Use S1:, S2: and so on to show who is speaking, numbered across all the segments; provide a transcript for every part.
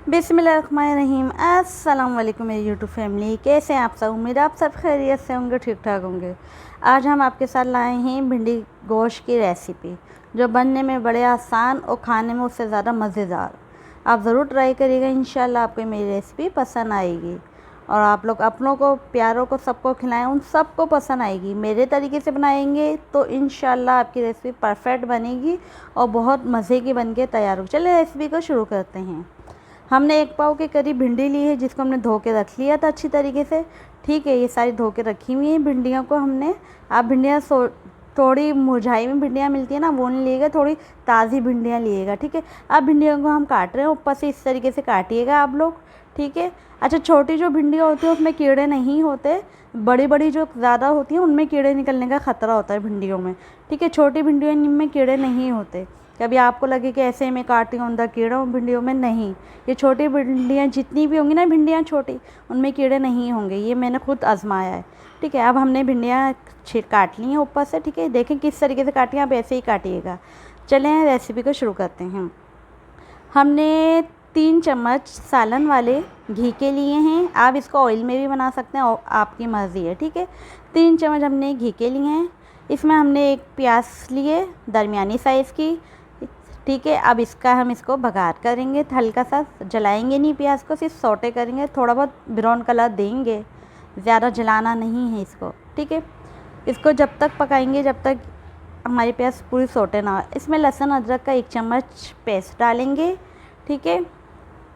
S1: बिस्मिल्लाहिर्रहमानिर्रहीम। अस्सलाम वालेकुम मेरी यूट्यूब फैमिली, कैसे हैं आप सब। उम्मीद आप सब खैरियत से होंगे, ठीक ठाक होंगे। आज हम आपके साथ लाए हैं भिंडी गोश्त की रेसिपी, जो बनने में बड़े आसान और खाने में उससे ज़्यादा मज़ेदार। आप ज़रूर ट्राई करिएगा, इंशाल्लाह आपको मेरी रेसिपी पसंद आएगी और आप लोग अपनों को, प्यारों को, सबको खिलाएं, उन सबको पसंद आएगी। मेरे तरीके से बनाएंगे तो इंशाल्लाह आपकी रेसिपी परफेक्ट बनेगी और बहुत मज़े की बन के तैयार हो। चलिए रेसिपी को शुरू करते हैं। हमने 1 पाव के करीब भिंडी ली है, जिसको हमने धो के रख लिया था अच्छी तरीके से। ठीक है, ये सारी धो के रखी हुई हैं भिंडियों को हमने। आप भिंडियाँ थोड़ी मुरझाई में भिंडियाँ मिलती है ना, वो नहीं लिएगा, थोड़ी ताज़ी भिंडियाँ लिएगा। ठीक है, अब भिंडियों को हम काट रहे हैं, ऊपर से इस तरीके से काटिएगा आप लोग। ठीक है, अच्छा, छोटी जो भिंडियाँ होती हैं उसमें कीड़े नहीं होते, बड़ी बड़ी जो ज़्यादा होती हैं उनमें कीड़े निकलने का ख़तरा होता है भिंडियों में। ठीक है, छोटी भिंडियों में कीड़े नहीं होते। कभी आपको लगे कि ऐसे में काटी हूँ अंदर कीड़ा हूँ, भिंडियों में नहीं। ये छोटी भिंडियाँ जितनी भी होंगी ना, भिंडियाँ छोटी, उनमें कीड़े नहीं होंगे, ये मैंने खुद आजमाया है। ठीक है, अब हमने भिंडियाँ काट ली हैं ऊपर से। ठीक है, देखें किस तरीके से काटी, आप ऐसे ही काटिएगा। चलें रेसिपी को शुरू करते हैं। हमने 3 चम्मच सालन वाले घी के लिए हैं। आप इसको ऑयल में भी बना सकते हैं, आपकी मर्ज़ी है। ठीक है, 3 चम्मच हमने घी के लिए हैं। इसमें हमने 1 प्याज लिए दरमियानी साइज़ की। ठीक है, अब हम इसको बघार करेंगे, हल्का सा जलाएंगे नहीं प्याज को, सिर्फ सौटे करेंगे, थोड़ा बहुत ब्राउन कलर देंगे, ज़्यादा जलाना नहीं है इसको। ठीक है, इसको जब तक पकाएंगे जब तक हमारी प्याज पूरी सौटे ना हो। इसमें लहसुन अदरक का 1 चम्मच पेस्ट डालेंगे। ठीक है,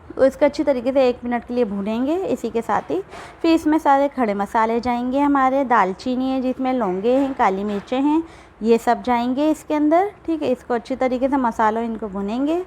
S1: तो इसको अच्छी तरीके से 1 मिनट के लिए भूनेंगे। इसी के साथ ही फिर इसमें सारे खड़े मसाले जाएंगे हमारे। दालचीनी है, जिसमें लौंगे हैं, काली मिर्चें हैं, ये सब जाएंगे इसके अंदर। ठीक है, इसको अच्छी तरीके से मसालों इनको भुनेंगे।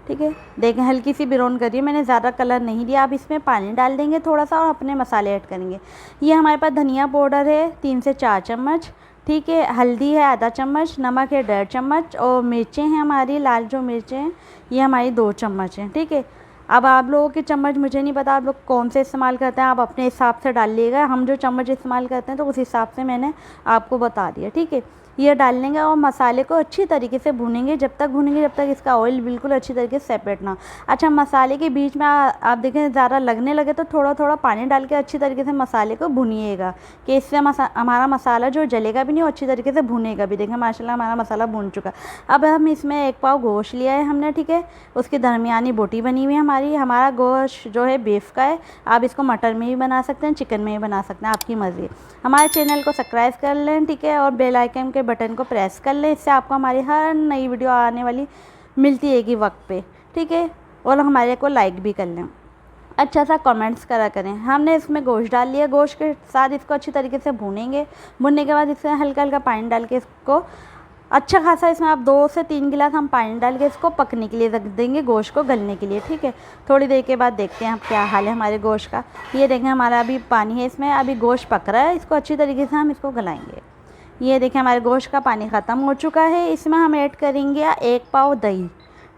S1: ठीक है, देखें हल्की सी ब्राउन करिए, मैंने ज़्यादा कलर नहीं दिया। आप इसमें पानी डाल देंगे थोड़ा सा और अपने मसाले ऐड करेंगे। ये हमारे पास धनिया पाउडर है 3 से 4 चम्मच। ठीक है, हल्दी है आधा चम्मच, नमक है 1.5 चम्मच और मिर्चें हैं हमारी लाल जो मिर्चें हैं ये हमारी 2 चम्मच हैं। ठीक है, अब आप लोगों के चम्मच मुझे नहीं पता आप लोग कौन से इस्तेमाल करते हैं, आप अपने हिसाब से डाल लीजिएगा। हम जो चम्मच इस्तेमाल करते हैं तो उस हिसाब से मैंने आपको बता दिया। ठीक है, ये डाल लेंगे और मसाले को अच्छी तरीके से भूनेंगे, जब तक इसका ऑयल बिल्कुल अच्छी तरीके से सेपरेट ना हो। अच्छा, मसाले के बीच में आप देखें ज़्यादा लगने लगे तो थोड़ा थोड़ा पानी डाल के अच्छी तरीके से मसाले को भुनिएगा, कि इससे हमारा मसाला जो जलेगा भी नहीं और अच्छी तरीके से भुनेगा भी। देखें माशाल्लाह हमारा मसाला भुन चुका। अब हम इसमें 1 पाव गोश्त लिया है हमने। ठीक है, उसकी दरमियानी बोटी बनी हुई है हमारी। हमारा गोश्त जो है बीफ का है, आप इसको मटन में भी बना सकते हैं, चिकन में भी बना सकते हैं, आपकी मर्ज़ी। हमारे चैनल को सब्सक्राइब कर लें। ठीक है, और बेल आइकन के बटन को प्रेस कर लें, इससे आपको हमारी हर नई वीडियो आने वाली मिलती रहेगी वक्त पे। ठीक है, और हमारे को लाइक भी कर लें, अच्छा सा कमेंट्स करा करें। हमने इसमें गोश्त डाल लिया, गोश्त के साथ इसको अच्छी तरीके से भूनेंगे। भुनने के बाद इसमें हल्का हल्का पानी डाल के इसको अच्छा खासा, इसमें आप 2 से 3 गिलास हम पानी डाल के इसको पकने के लिए रख देंगे, गोश्त को गलने के लिए। ठीक है, थोड़ी देर के बाद देखते हैं अब क्या हाल है हमारे गोश्त का। ये देखें हमारा अभी पानी है इसमें, अभी गोश्त पक रहा है, इसको अच्छी तरीके से हम इसको गलाएंगे। ये देखें हमारे गोश्त का पानी ख़त्म हो चुका है। इसमें हम ऐड करेंगे 1 पाव दही।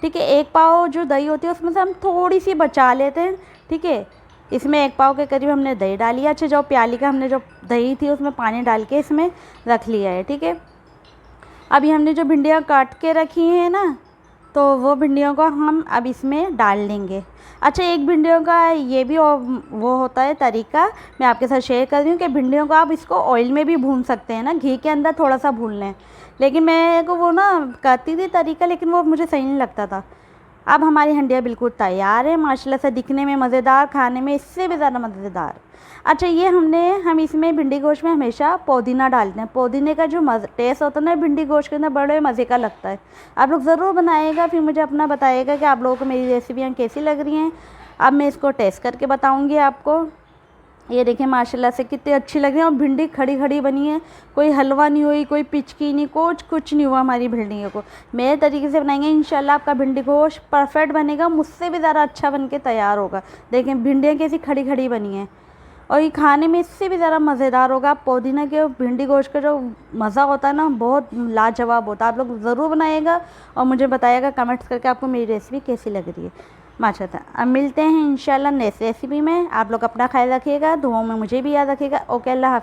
S1: ठीक है, 1 पाव जो दही होती है उसमें से हम थोड़ी सी बचा लेते हैं। ठीक है, इसमें 1 पाव के करीब हमने दही डाली है। अच्छा, जो प्याली का हमने जो दही थी उसमें पानी डाल के इसमें रख लिया है। ठीक है, अभी हमने जो भिंडियाँ काट के रखी हैं ना, तो वो भिंडियों को हम अब इसमें डाल लेंगे। अच्छा, एक भिंडियों का ये भी वो होता है तरीका, मैं आपके साथ शेयर कर रही हूँ कि भिंडियों को आप इसको ऑयल में भी भून सकते हैं ना, घी के अंदर थोड़ा सा भून लें। लेकिन मैं को वो ना करती थी तरीका, लेकिन वो मुझे सही नहीं लगता था। अब हमारी हंडिया बिल्कुल तैयार है माशाल्लाह से, दिखने में मज़ेदार, खाने में इससे भी ज़्यादा मज़ेदार। अच्छा, ये हम इसमें भिंडी गोश्त में हमेशा पुदीना डालते हैं। पुदीने का जो टेस्ट होता है ना भिंडी गोश्त के अंदर, बड़े मज़े का लगता है। आप लोग ज़रूर बनाइएगा, फिर मुझे अपना बताइएगा कि आप लोगों को मेरी रेसिपियाँ कैसी लग रही हैं। अब मैं इसको टेस्ट करके बताऊँगी आपको। ये देखें माशाल्लाह से कितनी अच्छी लग रही है और भिंडी खड़ी खड़ी बनी है, कोई हलवा नहीं हुई, कोई पिचकी नहीं, कुछ नहीं हुआ हमारी भिंडियों को। मेरे तरीके से बनाएंगे इंशाल्लाह आपका भिंडी गोश्त परफेक्ट बनेगा, मुझसे भी ज़्यादा अच्छा बन के तैयार होगा। देखें भिंडियाँ कैसी खड़ी खड़ी बनी हैं और ये खाने में इससे भी ज़्यादा मज़ेदार होगा। पुदीना के भिंडी गोश्त का जो मज़ा होता है ना, बहुत लाजवाब होता है। आप लोग ज़रूर बनाइएगा और मुझे बताइएगा कमेंट्स करके आपको मेरी रेसिपी कैसी लग रही है। माशाल्लाह, अब मिलते हैं इंशाल्लाह नेक्स्ट रेसिपी में। आप लोग अपना ख्याल रखिएगा, दुआओं में मुझे भी याद रखिएगा। ओके, अल्लाह हाफ़िज़।